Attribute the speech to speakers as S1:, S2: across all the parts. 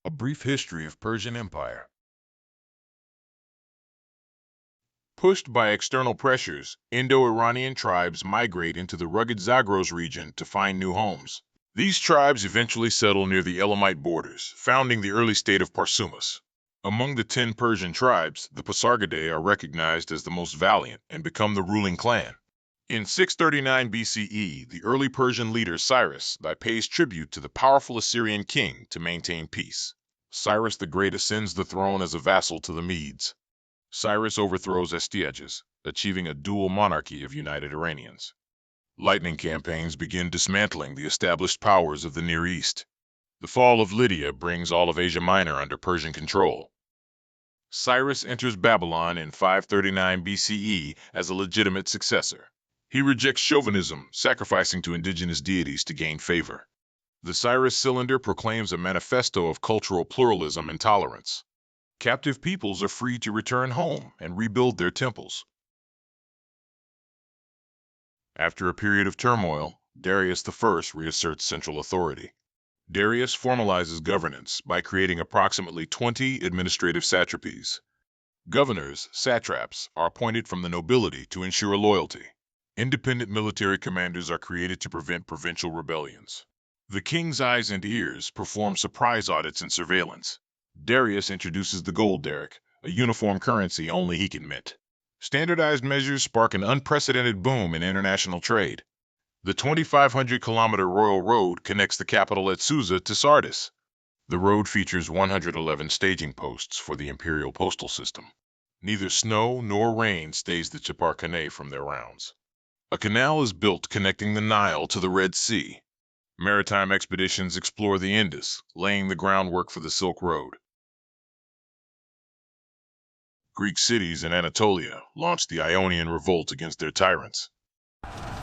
S1: A brief history of Persian Empire. Pushed by external pressures, Indo-Iranian tribes migrate into the rugged Zagros region to find new homes. These tribes eventually settle near the Elamite borders, founding the early state of Parsumas. Among the 10 Persian tribes, the Pasargadae are recognized as the most valiant and become the ruling clan. In 639 BCE, the early Persian leader Cyrus pays tribute to the powerful Assyrian king to maintain peace. Cyrus the Great ascends the throne as a vassal to the Medes. Cyrus overthrows Astyages, achieving a dual monarchy of united Iranians. Lightning campaigns begin dismantling the established powers of the Near East. The fall of Lydia brings all of Asia Minor under Persian control. Cyrus enters Babylon in 539 BCE as a legitimate successor. He rejects chauvinism, sacrificing to indigenous deities to gain favor. The Cyrus Cylinder proclaims a manifesto of cultural pluralism and tolerance. Captive peoples are free to return home and rebuild their temples. After a period of turmoil, Darius I reasserts central authority. Darius formalizes governance by creating approximately 20 administrative satrapies. Governors, satraps, are appointed from the nobility to ensure loyalty. Independent military commanders are created to prevent provincial rebellions. The king's eyes and ears perform surprise audits and surveillance. Darius introduces the gold derrick, a uniform currency only he can mint. Standardized measures spark an unprecedented boom in international trade. The 2,500-kilometer Royal Road connects the capital at Susa to Sardis. The road features 111 staging posts for the imperial postal system. Neither snow nor rain stays the Chaparkane from their rounds. A canal is built connecting the Nile to the Red Sea. Maritime expeditions explore the Indus, laying the groundwork for the Silk Road. Greek cities in Anatolia launched the Ionian Revolt against their tyrants.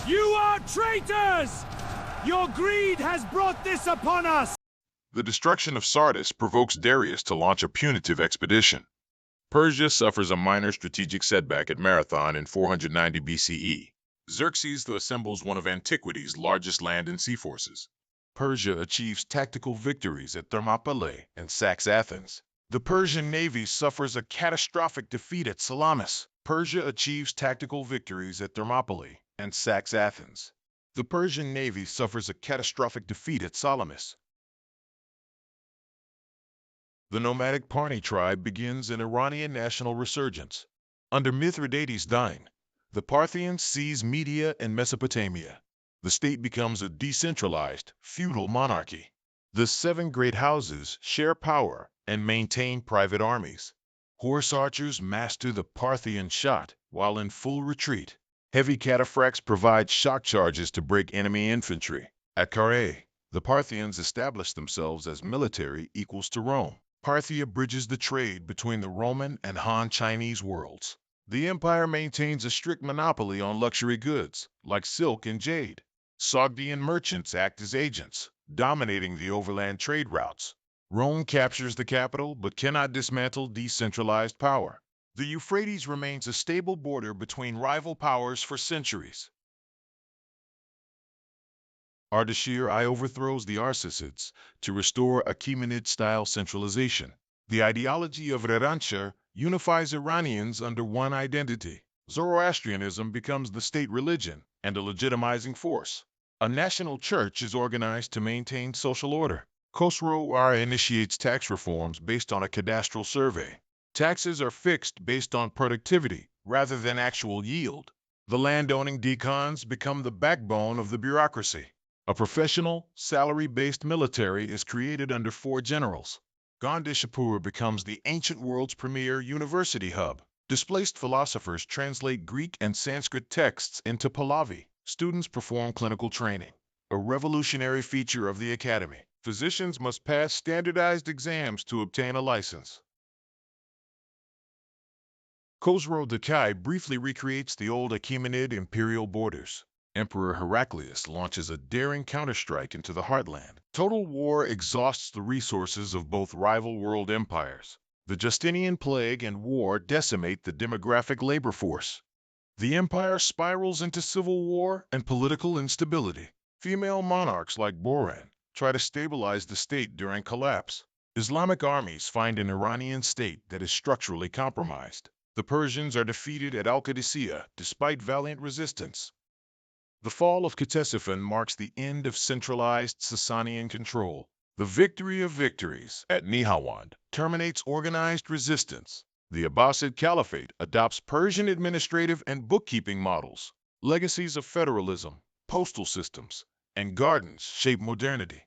S2: You are traitors! Your greed has brought this upon us!
S1: The destruction of Sardis provokes Darius to launch a punitive expedition. Persia suffers a minor strategic setback at Marathon in 490 BCE. Xerxes assembles one of antiquity's largest land and sea forces. Persia achieves tactical victories at Thermopylae and sacks Athens. The Persian navy suffers a catastrophic defeat at Salamis. Persia achieves tactical victories at Thermopylae and sacks Athens. The Persian navy suffers a catastrophic defeat at Salamis. The nomadic Parni tribe begins an Iranian national resurgence. Under Mithridates IX, the Parthians seize Media and Mesopotamia. The state becomes a decentralized, feudal monarchy. The 7 great houses share power and maintain private armies. Horse archers master the Parthian shot while in full retreat. Heavy cataphracts provide shock charges to break enemy infantry. At Carrhae, the Parthians establish themselves as military equals to Rome. Parthia bridges the trade between the Roman and Han Chinese worlds. The empire maintains a strict monopoly on luxury goods, like silk and jade. Sogdian merchants act as agents, dominating the overland trade routes. Rome captures the capital but cannot dismantle decentralized power. The Euphrates remains a stable border between rival powers for centuries. Ardashir I overthrows the Arsacids to restore Achaemenid-style centralization. The ideology of Revancha unifies Iranians under one identity. Zoroastrianism becomes the state religion and a legitimizing force. A national church is organized to maintain social order. Khosrow I initiates tax reforms based on a cadastral survey. Taxes are fixed based on productivity rather than actual yield. The landowning decans become the backbone of the bureaucracy. A professional, salary-based military is created under 4 generals. Gondishapur becomes the ancient world's premier university hub. Displaced philosophers translate Greek and Sanskrit texts into Pahlavi. Students perform clinical training, a revolutionary feature of the academy. Physicians must pass standardized exams to obtain a license. Khosrow Dakai briefly recreates the old Achaemenid imperial borders. Emperor Heraclius launches a daring counterstrike into the heartland. Total war exhausts the resources of both rival world empires. The Justinian plague and war decimate the demographic labor force. The empire spirals into civil war and political instability. Female monarchs like Boran try to stabilize the state during collapse. Islamic armies find an Iranian state that is structurally compromised. The Persians are defeated at Al-Qadisiyah despite valiant resistance. The fall of Ctesiphon marks the end of centralized Sasanian control. The victory of victories at Nihawand terminates organized resistance. The Abbasid Caliphate adopts Persian administrative and bookkeeping models. Legacies of federalism, postal systems, and gardens shape modernity.